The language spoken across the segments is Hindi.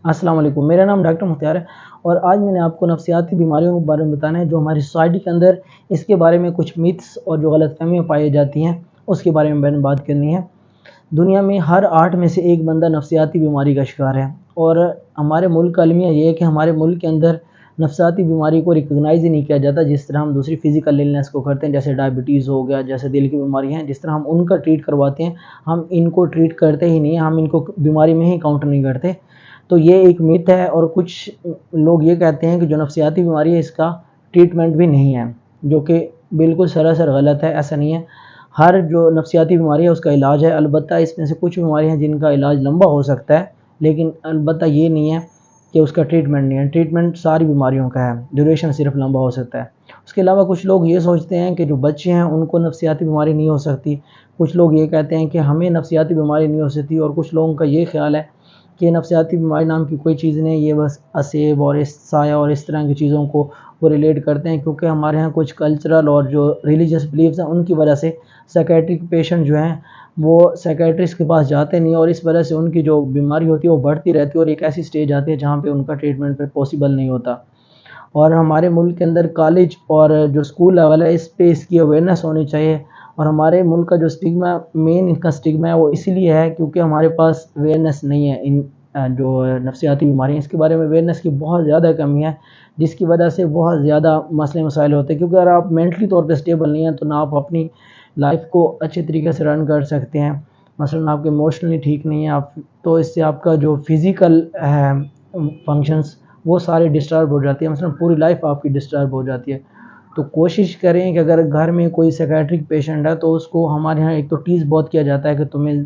अस्सलाम वालेकुम, मेरा नाम डॉक्टर मुख्तार है और आज मैंने आपको नफ्सियाती बीमारियों के बारे में बताना है जो हमारी सोसाइटी के अंदर इसके बारे में कुछ मिथ्स और जो गलतफहमियाँ पाई जाती हैं उसके बारे में मैंने बात करनी है। दुनिया में हर 8 में से एक बंदा नफ्सियाती बीमारी का शिकार है और हमारे मुल्क का अलमिया ये है कि हमारे मुल्क के अंदर नफ्सियाती बीमारी को रिकॉग्नाइज़ ही नहीं किया जाता, जिस तरह हम दूसरी फ़िज़िकल इलनेस को करते हैं, जैसे डायबिटीज़ हो गया, जैसे दिल की बीमारियाँ हैं, जिस तरह हम उनका ट्रीट करवाते हैं, हम इनको ट्रीट करते ही नहीं, हम इनको बीमारी में ही काउंट नहीं करते। तो ये एक मिथ है और कुछ लोग ये कहते हैं कि जो नफ्सियाती बीमारी है इसका ट्रीटमेंट भी नहीं है, जो कि बिल्कुल सरासर गलत है। ऐसा नहीं है, हर जो नफ्सियाती बीमारी है उसका इलाज है। अलबत्ता इसमें से कुछ बीमारियाँ हैं जिनका इलाज लंबा हो सकता है, लेकिन अलबत्ता ये नहीं है कि उसका ट्रीटमेंट नहीं है। ट्रीटमेंट सारी बीमारियों का है, ड्यूरेशन सिर्फ लंबा हो सकता है। उसके अलावा कुछ लोग ये सोचते हैं कि जो बच्चे हैं उनको नफ्सियाती बीमारी नहीं हो सकती। कुछ लोग ये कहते हैं कि हमें नफ्सियाती बीमारी नहीं हो सकती और कुछ लोगों का ये ख्याल है कि नफ्सियाती बीमारी नाम की कोई चीज़ नहीं, ये बस असेब और इस साया और इस तरह की चीज़ों को वो रिलेट करते हैं, क्योंकि हमारे यहाँ कुछ कल्चरल और जो रिलीजियस बिलीव्स हैं उनकी वजह से साइकेट्रिक पेशेंट जो हैं वो साइकेट्रिस्ट के पास जाते नहीं और इस वजह से उनकी जो बीमारी होती है वो बढ़ती रहती है और एक ऐसी स्टेज आती है जहाँ पे उनका ट्रीटमेंट फिर पॉसिबल नहीं होता। और हमारे मुल्क के अंदर कॉलेज और जो स्कूल लेवल है इस पे इसकी अवेयरनेस होनी चाहिए। और हमारे मुल्क का जो स्टिग्मा, मेन इसका स्टिग्मा है वो इसीलिए है क्योंकि हमारे पास अवेयरनेस नहीं है। इन जो नफ्सियाती बीमारी हैं इसके बारे में अवेयरनेस की बहुत ज़्यादा कमी है, जिसकी वजह से बहुत ज़्यादा मसले मसाइल होते हैं। क्योंकि अगर आप मेंटली तौर पे स्टेबल नहीं हैं तो ना आप अपनी लाइफ को अच्छे तरीके से रन कर सकते हैं। मसलन आपके इमोशनली ठीक नहीं है आप, तो इससे आपका जो फिज़िकल फंक्शंस वो सारे डिस्टर्ब हो जाती है, मसलन पूरी लाइफ आपकी डिस्टर्ब हो जाती है। तो कोशिश करें कि अगर घर में कोई साइकेट्रिक पेशेंट है तो उसको हमारे यहाँ एक तो टीज़ बहुत किया जाता है कि तुम्हें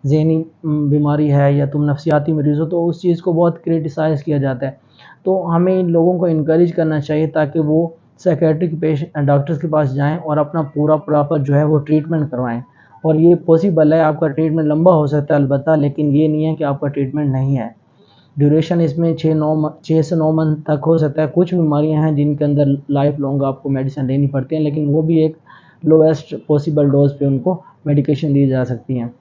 ज़हनी बीमारी है या तुम नफ्सियाती मरीज़ हो, तो उस चीज़ को बहुत क्रिटिसाइज़ किया जाता है। तो हमें इन लोगों को इनकरेज करना चाहिए ताकि वो साइकेट्रिक पेशेंट डॉक्टर्स के पास जाएँ और अपना पूरा प्रॉपर जो है वो ट्रीटमेंट करवाएँ। और ये पॉसिबल है, आपका ट्रीटमेंट लंबा हो सकता है अलबत्ता, लेकिन ये नहीं है कि आपका ट्रीटमेंट नहीं है। ड्यूरेशन इसमें 6 से 9 मंथ तक हो सकता है। कुछ बीमारियां हैं जिनके अंदर लाइफ लॉन्ग आपको मेडिसिन लेनी पड़ती है, लेकिन वो भी एक लोएस्ट पॉसिबल डोज पे उनको मेडिकेशन दी जा सकती हैं।